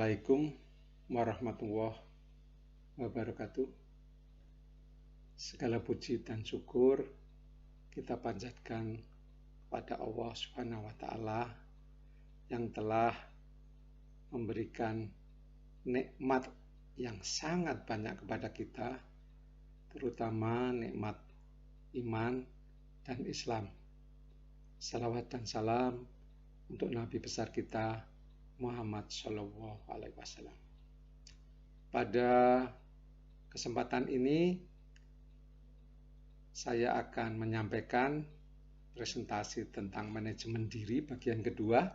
Assalamualaikum warahmatullahi wabarakatuh. Segala puji dan syukur kita panjatkan pada Allah Subhanahu wa Ta'ala yang telah memberikan nikmat yang sangat banyak kepada kita, terutama nikmat iman dan Islam. Salawat dan salam untuk Nabi besar kita Muhammad Shallallahu Alaihi Wasallam. Pada kesempatan ini saya akan menyampaikan presentasi tentang manajemen diri bagian kedua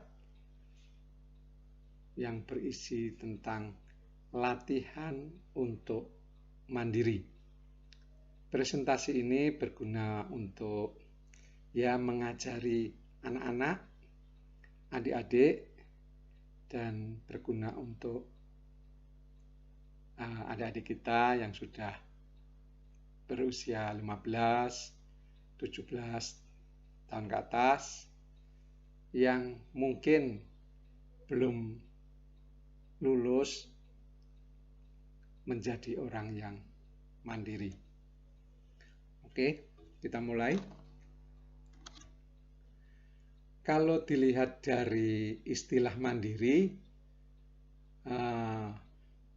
yang berisi tentang latihan untuk mandiri. Presentasi ini berguna untuk mengajari anak-anak, adik-adik, dan berguna untuk adik-adik kita yang sudah berusia 15, 17 tahun ke atas, yang mungkin belum lulus menjadi orang yang mandiri. Oke, kita mulai. Kalau dilihat dari istilah mandiri,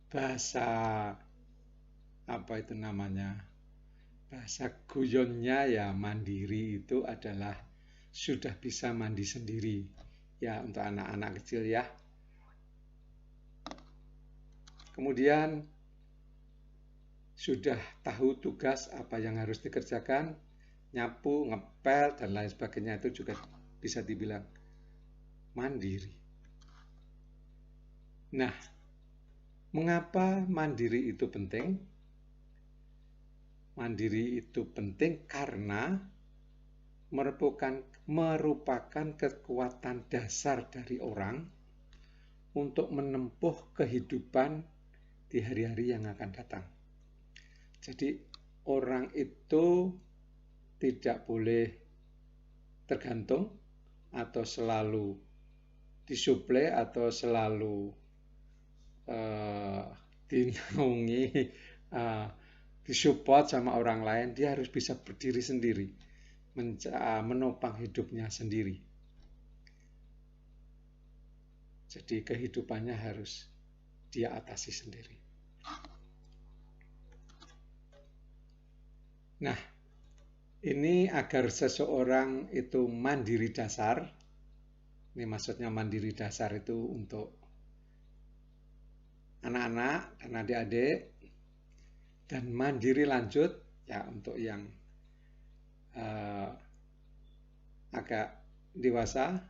bahasa guyonnya ya mandiri itu adalah sudah bisa mandi sendiri. Ya, untuk anak-anak kecil ya. Kemudian sudah tahu tugas apa yang harus dikerjakan, nyapu, ngepel, dan lain sebagainya, itu juga bisa dibilang mandiri. Nah, mengapa mandiri itu penting? Mandiri itu penting karena merupakan kekuatan dasar dari orang untuk menempuh kehidupan di hari-hari yang akan datang. Jadi orang itu tidak boleh tergantung atau selalu disuplai atau selalu dinaungi, disupport sama orang lain. Dia harus bisa berdiri sendiri, menopang hidupnya sendiri. Jadi kehidupannya harus dia atasi sendiri. Nah, ini agar seseorang itu mandiri dasar. Ini maksudnya mandiri dasar itu untuk anak-anak dan adik-adik, dan mandiri lanjut ya untuk yang agak dewasa,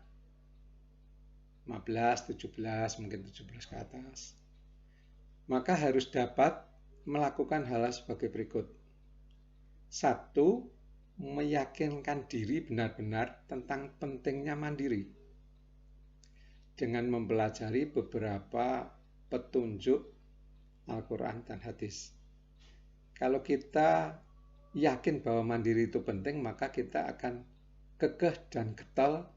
15, 17, mungkin 17 ke atas. Maka harus dapat melakukan hal sebagai berikut. 1, meyakinkan diri benar-benar tentang pentingnya mandiri dengan mempelajari beberapa petunjuk Al-Quran dan hadis. Kalau kita yakin bahwa mandiri itu penting, maka kita akan kekeh dan getol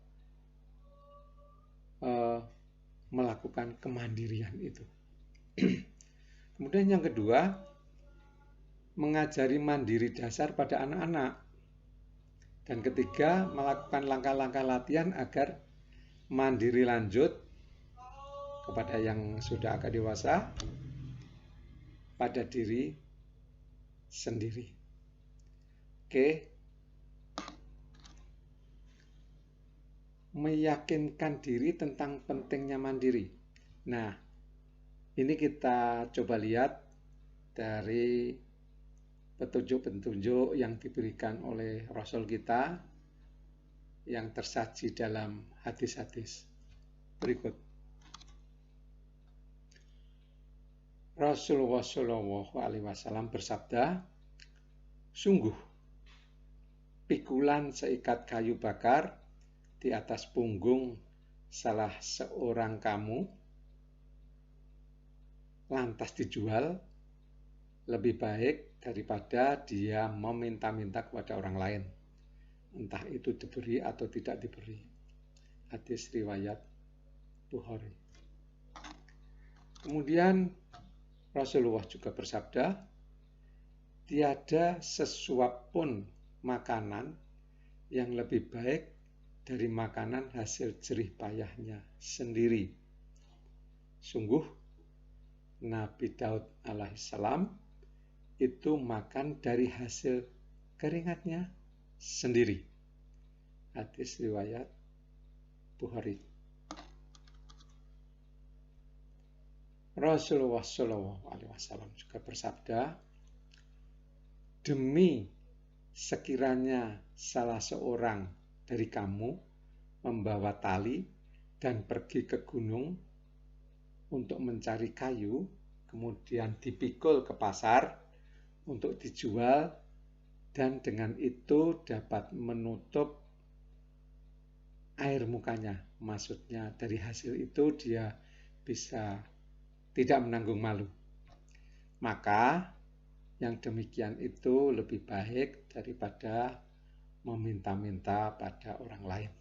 melakukan kemandirian itu. Kemudian yang kedua, mengajari mandiri dasar pada anak-anak. Dan ketiga, melakukan langkah-langkah latihan agar mandiri lanjut kepada yang sudah agak dewasa pada diri sendiri. Oke. Meyakinkan diri tentang pentingnya mandiri. Nah, ini kita coba lihat dari petunjuk-petunjuk yang diberikan oleh Rasul kita yang tersaji dalam hadis-hadis berikut. Rasulullah Shallallahu Alaihi Wasallam bersabda, sungguh pikulan seikat kayu bakar di atas punggung salah seorang kamu lantas dijual lebih baik daripada dia meminta-minta kepada orang lain, entah itu diberi atau tidak diberi. Hadis riwayat Bukhari. Kemudian Rasulullah juga bersabda, tiada sesuap pun makanan yang lebih baik dari makanan hasil jerih payahnya sendiri. Sungguh, Nabi Daud alaihissalam itu makan dari hasil keringatnya sendiri. Hadis riwayat Bukhari. Rasulullah SAW juga bersabda, demi sekiranya salah seorang dari kamu membawa tali dan pergi ke gunung untuk mencari kayu, kemudian dipikul ke pasar untuk dijual, dan dengan itu dapat menutup air mukanya. Maksudnya dari hasil itu dia bisa tidak menanggung malu. Maka yang demikian itu lebih baik daripada meminta-minta pada orang lain.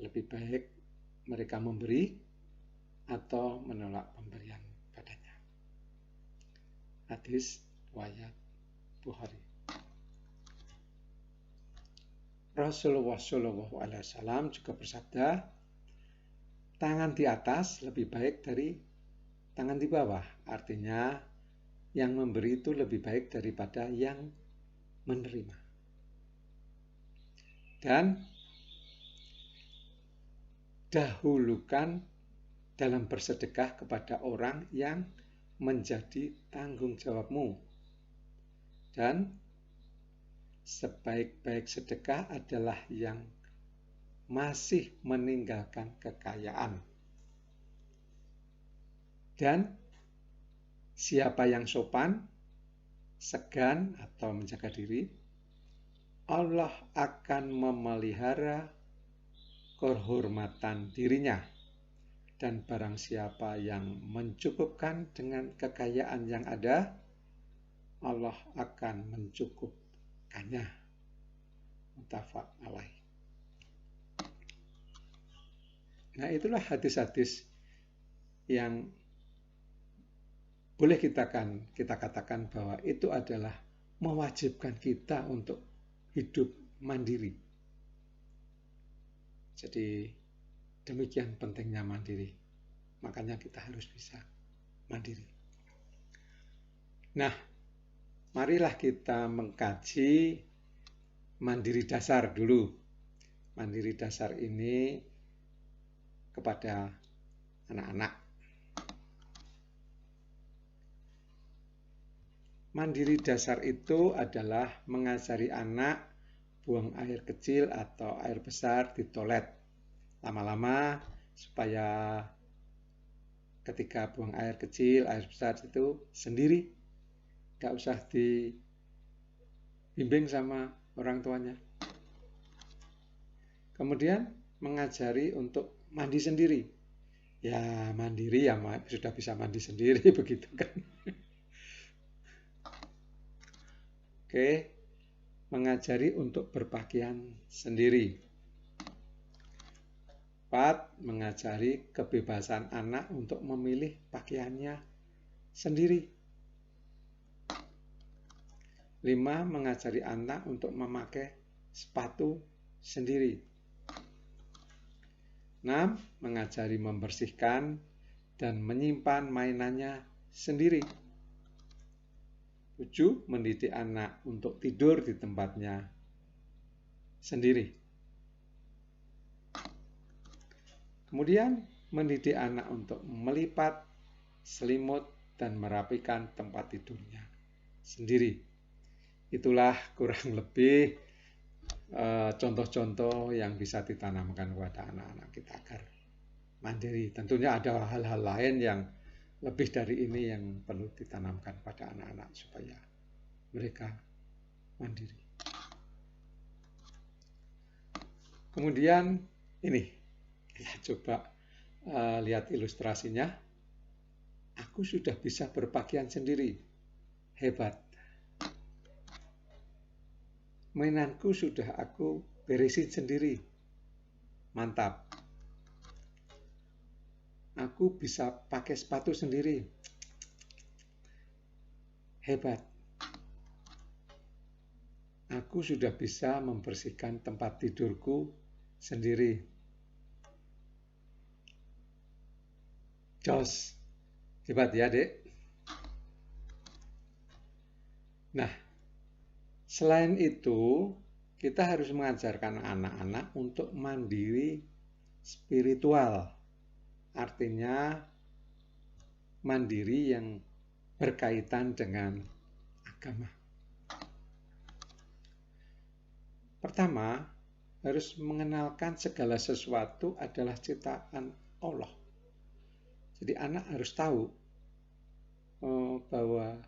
Lebih baik mereka memberi atau menolak pemberian padanya. Hadis riwayat Bukhari. Rasulullah SAW juga bersabda, tangan di atas lebih baik dari tangan di bawah. Artinya yang memberi itu lebih baik daripada yang menerima. Dan dahulukan dalam bersedekah kepada orang yang menjadi tanggung jawabmu. Dan sebaik-baik sedekah adalah yang masih meninggalkan kekayaan. Dan siapa yang sopan, segan atau menjaga diri, Allah akan memelihara kehormatan dirinya. Dan barang siapa yang mencukupkan dengan kekayaan yang ada, Allah akan mencukupkannya. Muttafaq alaih. Nah, itulah hadis-hadis yang boleh kita katakan bahwa itu adalah mewajibkan kita untuk hidup mandiri. Jadi demikian pentingnya mandiri. Makanya kita harus bisa mandiri. Nah, marilah kita mengkaji mandiri dasar dulu. Mandiri dasar ini kepada anak-anak. Mandiri dasar itu adalah mengajari anak buang air kecil atau air besar di toilet. Lama-lama supaya ketika buang air kecil, air besar itu sendiri. Gak usah dibimbing sama orang tuanya. Kemudian mengajari untuk mandi sendiri. Ya mandiri ya sudah bisa mandi sendiri begitu kan. Oke, mengajari untuk berpakaian sendiri. 4. Mengajari kebebasan anak untuk memilih pakaiannya sendiri. 5. Mengajari anak untuk memakai sepatu sendiri. 6. Mengajari membersihkan dan menyimpan mainannya sendiri. 7. Mendidik anak untuk tidur di tempatnya sendiri. Kemudian mendidik anak untuk melipat selimut dan merapikan tempat tidurnya sendiri. Itulah kurang lebih contoh-contoh yang bisa ditanamkan kepada anak-anak kita agar mandiri. Tentunya ada hal-hal lain yang lebih dari ini yang perlu ditanamkan pada anak-anak supaya mereka mandiri. Kemudian ini, ya coba lihat ilustrasinya. Aku sudah bisa berpakaian sendiri. Hebat. Mainanku sudah aku beresin sendiri. Mantap. Aku bisa pakai sepatu sendiri. Hebat. Aku sudah bisa membersihkan tempat tidurku sendiri. Jos. Hebat ya, Dek. Nah, selain itu, kita harus mengajarkan anak-anak untuk mandiri spiritual. Artinya, mandiri yang berkaitan dengan agama. Pertama, harus mengenalkan segala sesuatu adalah ciptaan Allah. Jadi anak harus tahu bahwa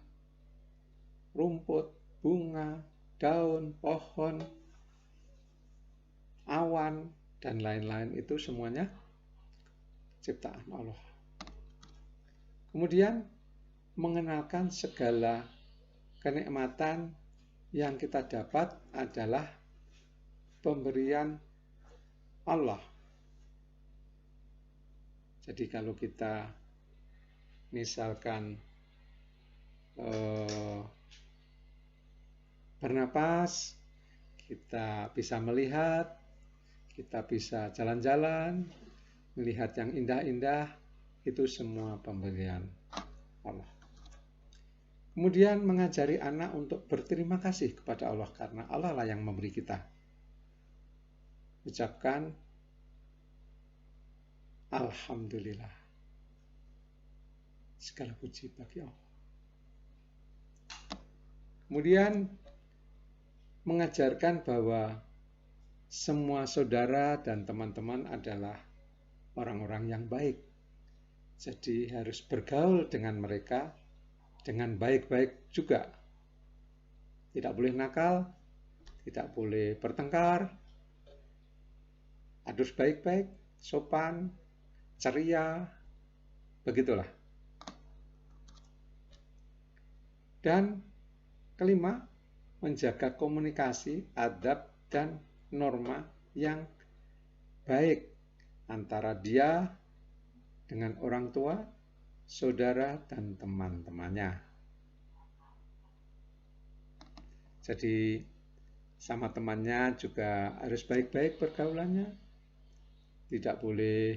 rumput, bunga, daun, pohon, awan, dan lain-lain itu semuanya ciptaan Allah. Kemudian mengenalkan segala kenikmatan yang kita dapat adalah pemberian Allah. Jadi kalau kita misalkan bernapas, kita bisa melihat, kita bisa jalan-jalan, melihat yang indah-indah, itu semua pemberian Allah. Kemudian mengajari anak untuk berterima kasih kepada Allah karena Allah lah yang memberi kita. Ucapkan Alhamdulillah. Segala puji bagi Allah. Kemudian mengajarkan bahwa semua saudara dan teman-teman adalah orang-orang yang baik. Jadi harus bergaul dengan mereka dengan baik-baik juga. Tidak boleh nakal, tidak boleh bertengkar, harus baik-baik, sopan, ceria, begitulah. Dan kelima, menjaga komunikasi, adab, dan norma yang baik antara dia dengan orang tua, saudara, dan teman-temannya. Jadi sama temannya juga harus baik-baik pergaulannya. Tidak boleh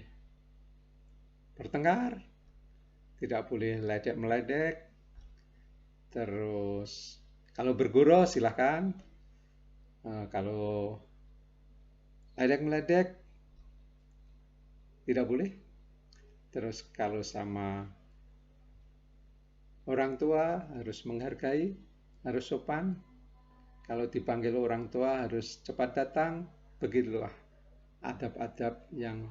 bertengkar, tidak boleh ledek-meledek. Terus kalau bergurau silahkan, kalau ledek-meledek tidak boleh. Terus kalau sama orang tua harus menghargai, harus sopan. Kalau dipanggil orang tua harus cepat datang. Begitulah adab-adab yang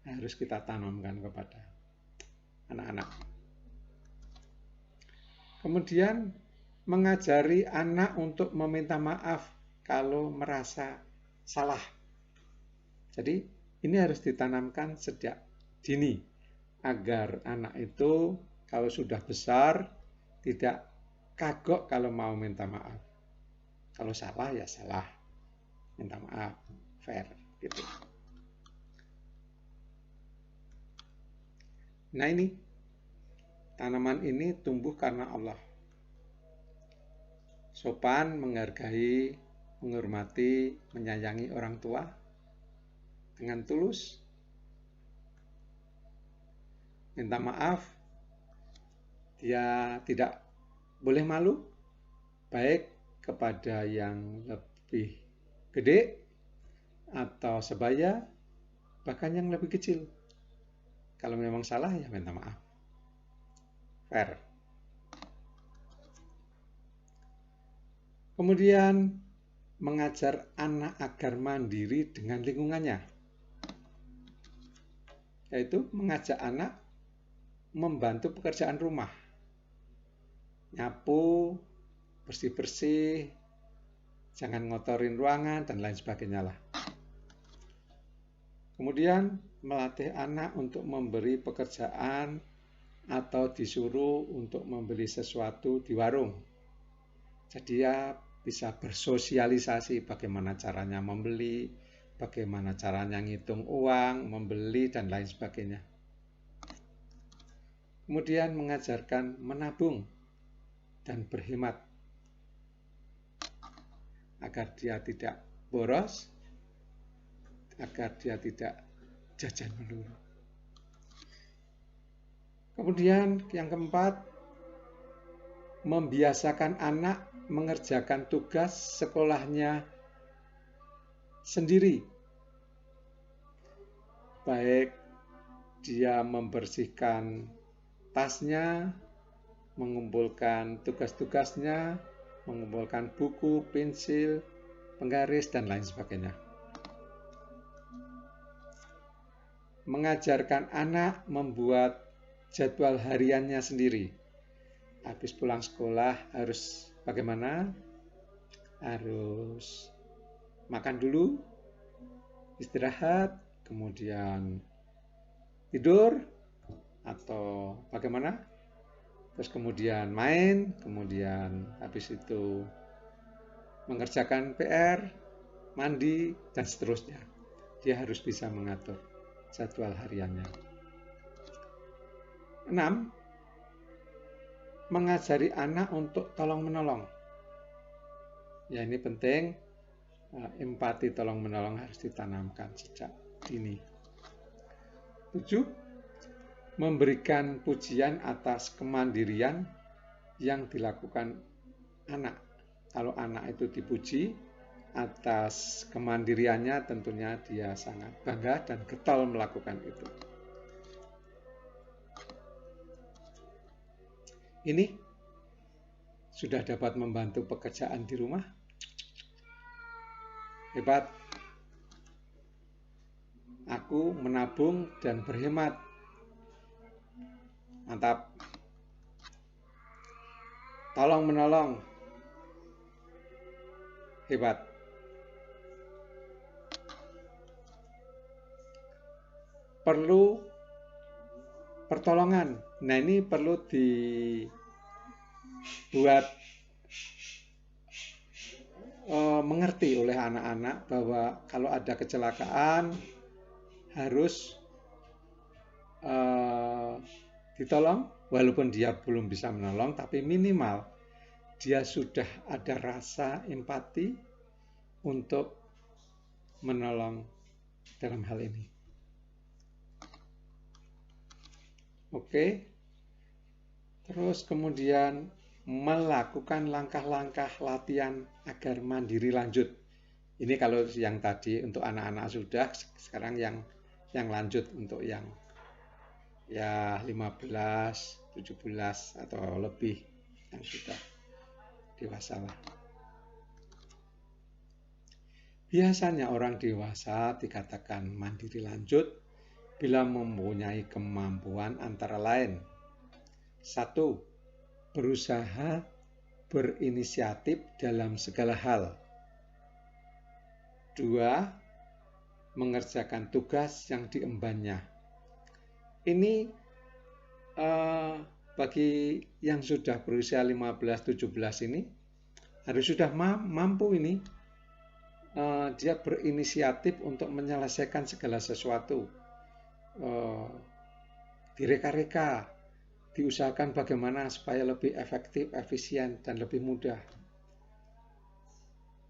harus kita tanamkan kepada anak-anak. Kemudian mengajari anak untuk meminta maaf kalau merasa salah. Jadi ini harus ditanamkan sejak dini agar anak itu kalau sudah besar tidak kagok kalau mau minta maaf. Kalau salah ya salah, minta maaf, fair gitu. Nah ini tanaman ini tumbuh karena Allah. Sopan, menghargai, menghormati, menyayangi orang tua dengan tulus. Minta maaf, dia tidak boleh malu, baik kepada yang lebih gede atau sebaya, bahkan yang lebih kecil. Kalau memang salah ya minta maaf. Fair. Kemudian mengajar anak agar mandiri dengan lingkungannya. Yaitu mengajak anak membantu pekerjaan rumah. Nyapu, bersih-bersih, jangan ngotorin ruangan, dan lain sebagainya lah. Kemudian melatih anak untuk memberi pekerjaan atau disuruh untuk membeli sesuatu di warung. Jadi dia bisa bersosialisasi bagaimana caranya membeli, bagaimana caranya ngitung uang, membeli, dan lain sebagainya. Kemudian mengajarkan menabung dan berhemat agar dia tidak boros, agar dia tidak jajan melulu. Kemudian yang keempat, membiasakan anak mengerjakan tugas sekolahnya sendiri. Baik dia membersihkan tasnya, mengumpulkan tugas-tugasnya, mengumpulkan buku, pensil, penggaris, dan lain sebagainya. Mengajarkan anak membuat jadwal hariannya sendiri. Habis pulang sekolah harus bagaimana? Harus makan dulu, istirahat, kemudian tidur, atau bagaimana? Terus kemudian main, kemudian habis itu mengerjakan PR, mandi, dan seterusnya. Dia harus bisa mengatur jadwal hariannya. 6. Mengajari anak untuk tolong-menolong. Ya, ini penting. Empati tolong-menolong harus ditanamkan sejak dini. 7. Memberikan pujian atas kemandirian yang dilakukan anak. Kalau anak itu dipuji atas kemandiriannya, tentunya dia sangat bangga dan getol melakukan itu. Ini sudah dapat membantu pekerjaan di rumah. Hebat. Aku menabung dan berhemat. Mantap. Tolong menolong. Hebat. Perlu pertolongan. Nah, ini perlu dibuat mengerti oleh anak-anak bahwa kalau ada kecelakaan harus ditolong, walaupun dia belum bisa menolong, tapi minimal dia sudah ada rasa empati untuk menolong dalam hal ini. Oke. Terus kemudian melakukan langkah-langkah latihan agar mandiri lanjut. Ini kalau yang tadi untuk anak-anak sudah, sekarang yang lanjut untuk yang ya 15, 17 atau lebih yang sudah dewasa lah. Biasanya orang dewasa dikatakan mandiri lanjut bila mempunyai kemampuan antara lain. 1. Berusaha berinisiatif dalam segala hal. 2. Mengerjakan tugas yang diembannya. Ini bagi yang sudah berusia 15-17 ini harus sudah mampu ini. Dia berinisiatif untuk menyelesaikan segala sesuatu. Direka-reka, diusahakan bagaimana supaya lebih efektif, efisien, dan lebih mudah.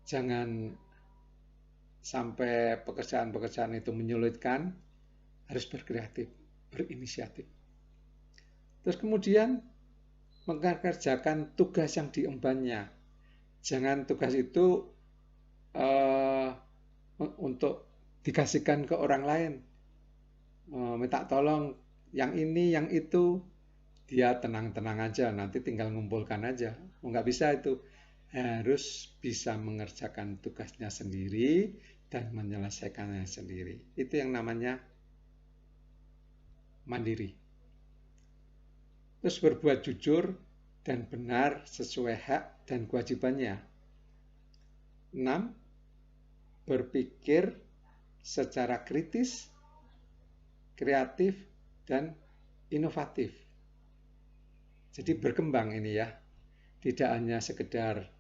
Jangan sampai pekerjaan-pekerjaan itu menyulitkan, harus berkreatif, berinisiatif. Terus kemudian mengerjakan tugas yang diembannya. Jangan tugas itu untuk dikasihkan ke orang lain. Minta tolong yang ini, yang itu. Dia tenang-tenang aja, nanti tinggal ngumpulkan aja. Nggak bisa itu. Harus bisa mengerjakan tugasnya sendiri dan menyelesaikannya sendiri. Itu yang namanya mandiri. Terus berbuat jujur dan benar sesuai hak dan kewajibannya. 6. Berpikir secara kritis, kreatif, dan inovatif. Jadi berkembang ini ya. Tidak hanya sekedar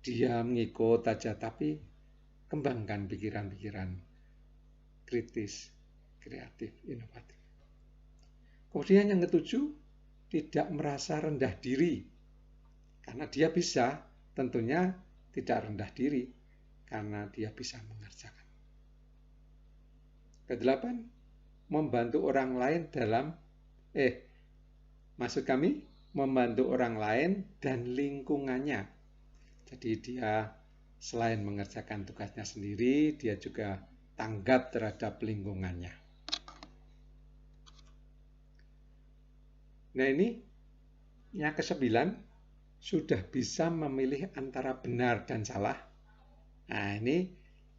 dia mengikut aja, tapi kembangkan pikiran-pikiran kritis, kreatif, inovatif. Kemudian yang ketujuh, tidak merasa rendah diri, karena dia bisa, tentunya tidak rendah diri, karena dia bisa mengerjakan. Kedelapan, membantu orang lain maksud kami, membantu orang lain dan lingkungannya. Jadi dia selain mengerjakan tugasnya sendiri, dia juga tanggap terhadap lingkungannya. Nah ini, yang ke-9, sudah bisa memilih antara benar dan salah. Nah ini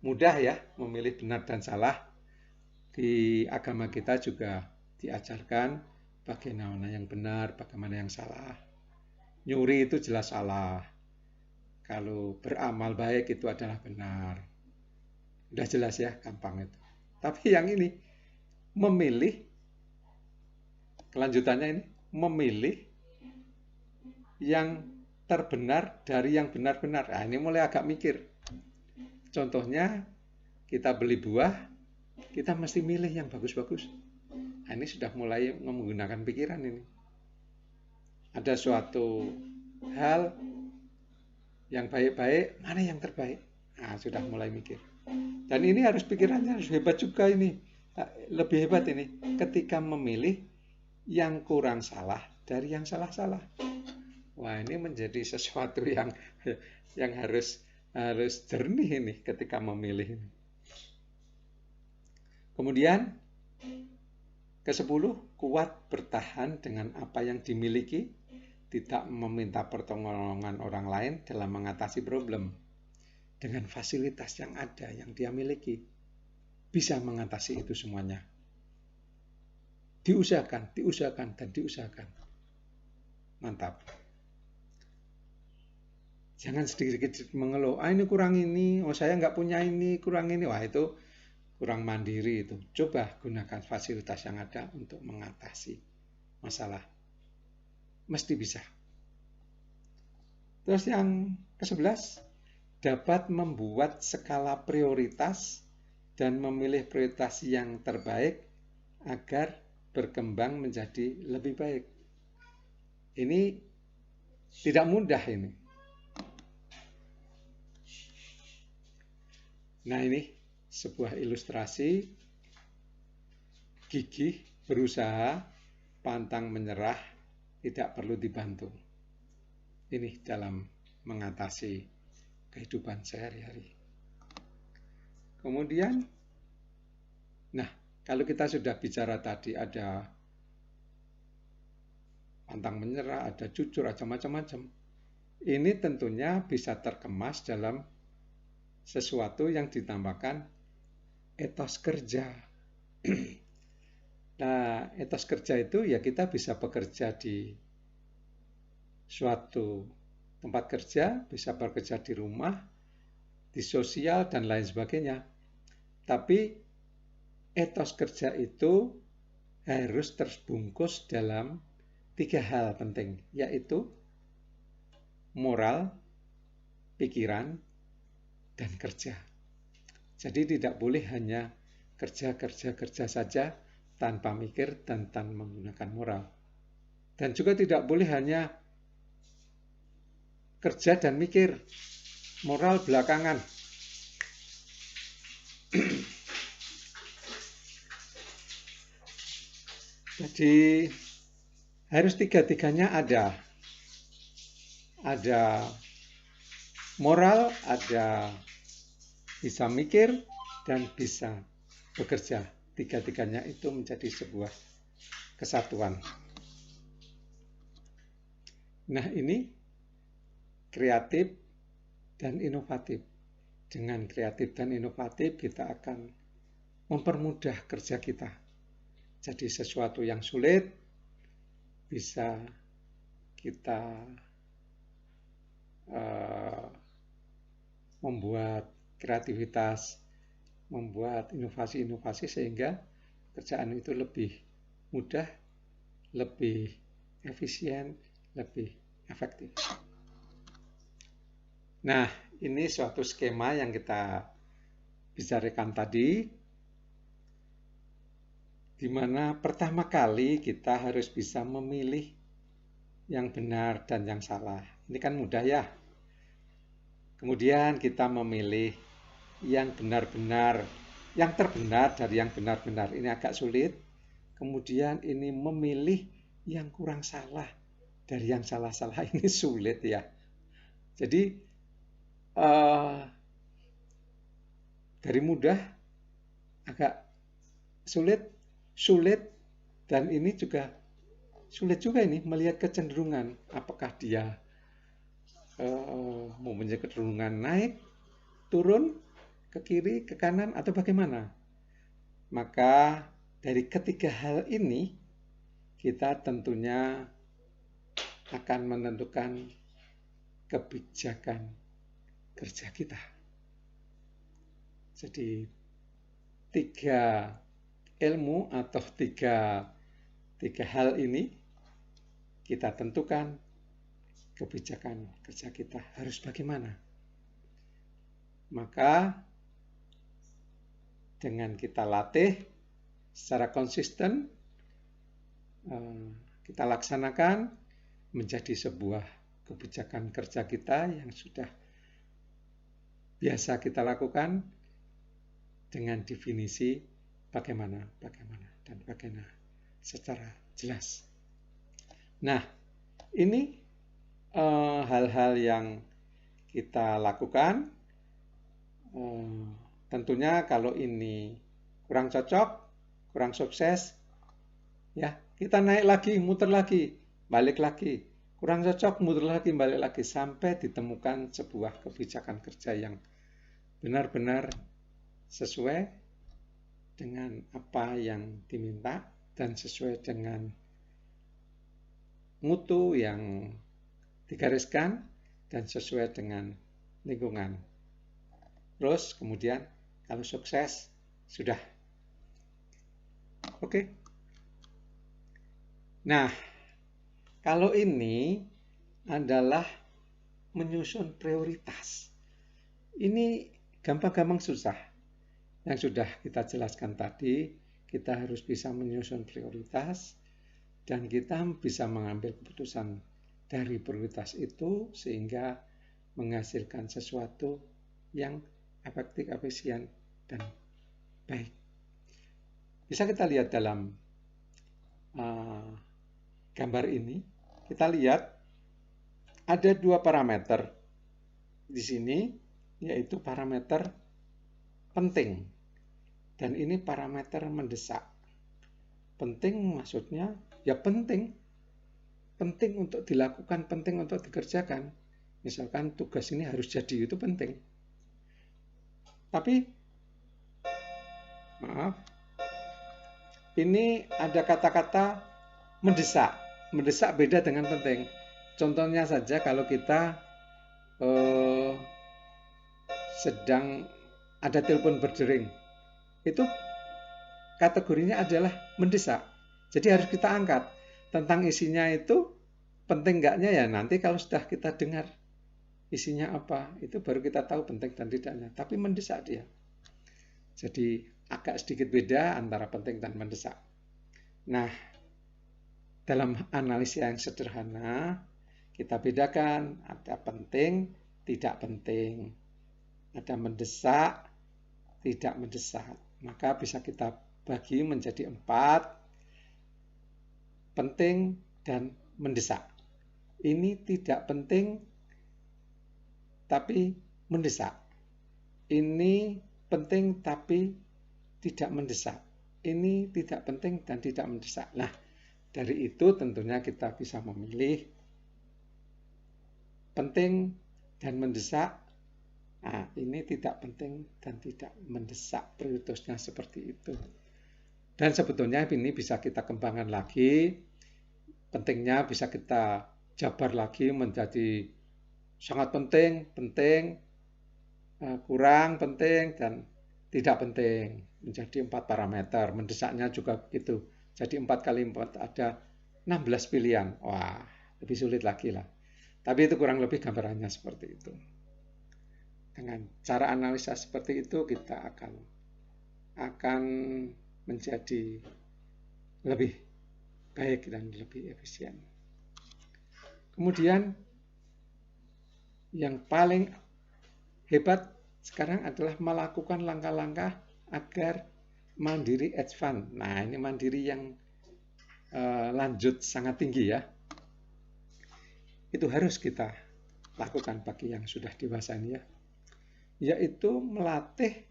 mudah ya, memilih benar dan salah. Di agama kita juga diajarkan bagaimana yang benar, bagaimana yang salah. Nyuri itu jelas salah. Kalau beramal baik itu adalah benar. Udah jelas ya, gampang itu. Tapi yang ini, memilih, kelanjutannya ini, memilih yang terbenar dari yang benar-benar. Nah, ini mulai agak mikir. Contohnya, kita beli buah, kita mesti milih yang bagus-bagus. Nah, ini sudah mulai menggunakan pikiran ini. Ada suatu hal yang baik-baik, mana yang terbaik? Nah, sudah mulai mikir. Dan ini harus pikirannya harus hebat juga ini. Lebih hebat ini ketika memilih yang kurang salah dari yang salah-salah. Wah, ini menjadi sesuatu yang harus jernih ini ketika memilih ini. Kemudian ke-10, kuat bertahan dengan apa yang dimiliki, tidak meminta pertolongan orang lain dalam mengatasi problem. Dengan fasilitas yang ada, yang dia miliki, bisa mengatasi itu semuanya. Diusahakan, dan diusahakan. Mantap. Jangan sedikit-sedikit mengeluh, ini kurang ini, saya nggak punya ini, kurang ini. Wah, itu kurang mandiri itu. Coba gunakan fasilitas yang ada untuk mengatasi masalah. Mesti bisa. Terus yang ke-11, dapat membuat skala prioritas dan memilih prioritas yang terbaik agar berkembang menjadi lebih baik. Ini tidak mudah ini. Nah ini sebuah ilustrasi gigih, berusaha, pantang menyerah, tidak perlu dibantu. Ini dalam mengatasi kehidupan sehari-hari. Kemudian, nah kalau kita sudah bicara tadi ada pantang menyerah, ada jujur, ada macam-macam. Ini tentunya bisa terkemas dalam sesuatu yang ditambahkan etos kerja. Nah, etos kerja itu ya kita bisa bekerja di suatu tempat kerja, bisa bekerja di rumah, di sosial, dan lain sebagainya. Tapi etos kerja itu harus terbungkus dalam 3 hal penting, yaitu moral, pikiran, dan kerja. Jadi tidak boleh hanya kerja saja tanpa mikir dan tanpa menggunakan moral. Dan juga tidak boleh hanya kerja dan mikir, moral belakangan. Jadi harus tiga-tiganya ada. Ada moral, ada bisa mikir, dan bisa bekerja. Tiga-tiganya itu menjadi sebuah kesatuan. Nah ini kreatif dan inovatif. Dengan kreatif dan inovatif kita akan mempermudah kerja kita. Jadi sesuatu yang sulit bisa kita membuat kreativitas, membuat inovasi-inovasi sehingga kerjaan itu lebih mudah, lebih efisien, lebih efektif. Nah, ini suatu skema yang kita bicarakan tadi, di mana pertama kali kita harus bisa memilih yang benar dan yang salah. Ini kan mudah ya. Kemudian kita memilih yang benar-benar, yang terbenar dari yang benar-benar. Ini agak sulit. Kemudian ini memilih yang kurang salah dari yang salah-salah. Ini sulit ya. Jadi dari mudah agak sulit, dan ini juga sulit juga ini melihat kecenderungan. Apakah dia mempunyai kecenderungan naik, turun, ke kiri, ke kanan, atau bagaimana? Maka dari ketiga hal ini kita tentunya akan menentukan kebijakan kerja kita. Jadi tiga ilmu atau tiga hal ini kita tentukan kebijakan kerja kita harus bagaimana. Maka dengan kita latih secara konsisten, kita laksanakan menjadi sebuah kebijakan kerja kita yang sudah biasa kita lakukan dengan definisi bagaimana dan bagaimana secara jelas. Nah, ini hal-hal yang kita lakukan. Tentunya kalau ini kurang cocok, kurang sukses, ya kita naik lagi, muter lagi, balik lagi. Kurang cocok, muter lagi, balik lagi, sampai ditemukan sebuah kebijakan kerja yang benar-benar sesuai dengan apa yang diminta dan sesuai dengan mutu yang digariskan dan sesuai dengan lingkungan. Terus kemudian kalau sukses sudah. Oke. Nah, kalau ini adalah menyusun prioritas. Ini gampang-gampang susah. Yang sudah kita jelaskan tadi, kita harus bisa menyusun prioritas dan kita bisa mengambil keputusan dari prioritas itu sehingga menghasilkan sesuatu yang efektif, efisien, dan baik. Bisa kita lihat dalam gambar ini. Kita lihat ada dua parameter di sini, yaitu parameter penting dan ini parameter mendesak. Penting maksudnya ya penting untuk dilakukan, penting untuk dikerjakan. Misalkan tugas ini harus jadi, itu penting. Tapi maaf, ini ada kata-kata mendesak. Mendesak beda dengan penting. Contohnya saja kalau kita sedang ada telepon berdering, itu kategorinya adalah mendesak. Jadi harus kita angkat. Tentang isinya itu penting enggaknya ya nanti kalau sudah kita dengar isinya apa, itu baru kita tahu penting dan tidaknya. Tapi mendesak dia. Jadi agak sedikit beda antara penting dan mendesak. Nah, dalam analisa yang sederhana, kita bedakan ada penting, tidak penting. Ada mendesak, tidak mendesak. Maka bisa kita bagi menjadi 4, penting dan mendesak. Ini tidak penting tapi mendesak. Ini penting tapi tidak mendesak. Ini tidak penting dan tidak mendesak. Nah, dari itu tentunya kita bisa memilih penting dan mendesak. Nah, ini tidak penting dan tidak mendesak. Prioritasnya seperti itu. Dan sebetulnya ini bisa kita kembangkan lagi. Pentingnya bisa kita jabar lagi menjadi sangat penting, kurang penting, dan tidak penting. Menjadi 4 parameter. Mendesaknya juga begitu. Jadi 4 kali 4 ada 16 pilihan. Wah, lebih sulit lagi lah. Tapi itu kurang lebih gambarannya seperti itu. Dengan cara analisa seperti itu kita akan menjadi lebih baik dan lebih efisien. Kemudian yang paling hebat sekarang adalah melakukan langkah-langkah agar mandiri advance. Nah, ini mandiri yang lanjut sangat tinggi ya. Itu harus kita lakukan bagi yang sudah dewasa ini ya. Yaitu melatih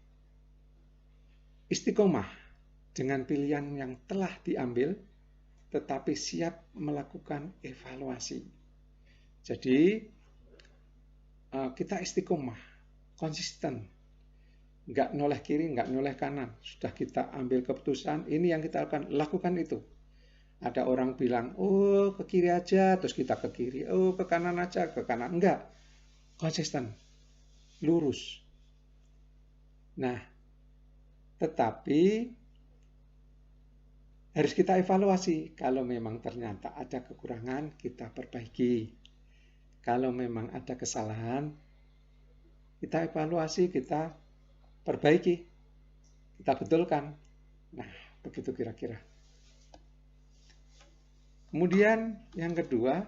istiqomah dengan pilihan yang telah diambil, tetapi siap melakukan evaluasi. Jadi kita istiqomah, konsisten, nggak noleh kiri, nggak noleh kanan. Sudah kita ambil keputusan, ini yang kita akan lakukan itu. Ada orang bilang, oh ke kiri aja, terus kita ke kiri. Oh ke kanan aja, ke kanan. Enggak, konsisten, lurus. Nah, tetapi harus kita evaluasi. Kalau memang ternyata ada kekurangan, kita perbaiki. Kalau memang ada kesalahan, kita evaluasi, kita perbaiki, kita betulkan. Nah, begitu kira-kira. Kemudian yang kedua,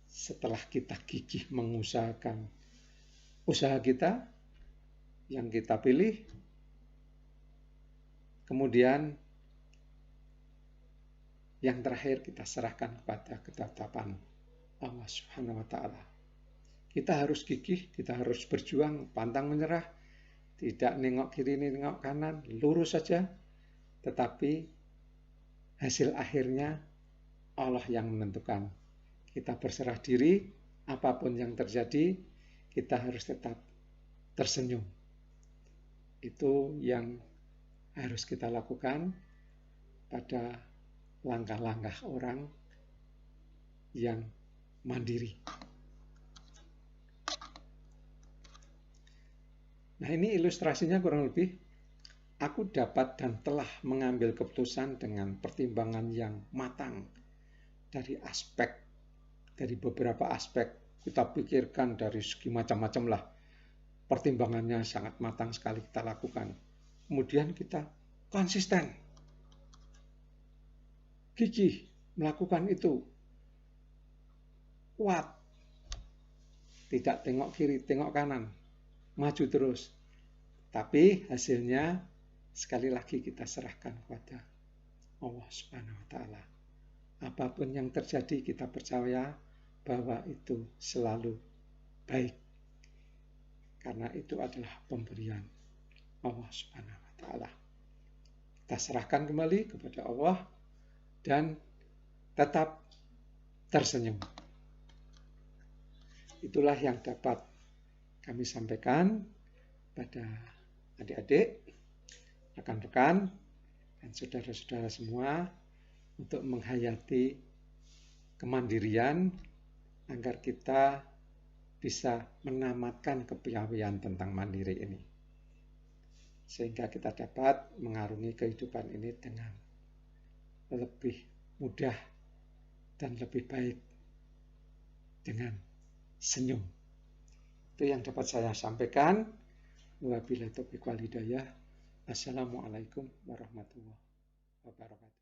setelah kita gigih mengusahakan usaha kita yang kita pilih, kemudian yang terakhir kita serahkan kepada ketetapan Allah Subhanahu wa Ta'ala. Kita harus gigih, kita harus berjuang, pantang menyerah, tidak nengok kiri, nengok kanan, lurus saja, tetapi hasil akhirnya Allah yang menentukan. Kita berserah diri, apapun yang terjadi, kita harus tetap tersenyum. Itu yang harus kita lakukan pada langkah-langkah orang yang mandiri. Nah, ini ilustrasinya kurang lebih. Aku dapat dan telah mengambil keputusan dengan pertimbangan yang matang dari beberapa aspek. Kita pikirkan dari segi macam-macam lah. Pertimbangannya sangat matang sekali kita lakukan. Kemudian kita konsisten, gigih melakukan itu, kuat, tidak tengok kiri, tengok kanan, maju terus. Tapi hasilnya sekali lagi kita serahkan kepada Allah Subhanahu wa Ta'ala. Apapun yang terjadi, kita percaya bahwa itu selalu baik. Karena itu adalah pemberian Allah Subhanahu wa Ta'ala. Kita serahkan kembali kepada Allah dan tetap tersenyum. Itulah yang dapat kami sampaikan pada adik-adik, rekan-rekan, dan saudara-saudara semua untuk menghayati kemandirian agar kita bisa menamatkan kepiawaian tentang mandiri ini. Sehingga kita dapat mengarungi kehidupan ini dengan lebih mudah dan lebih baik dengan senyum. Itu yang dapat saya sampaikan. Wabillahi taufiq wal hidayah. Assalamualaikum warahmatullahi wabarakatuh.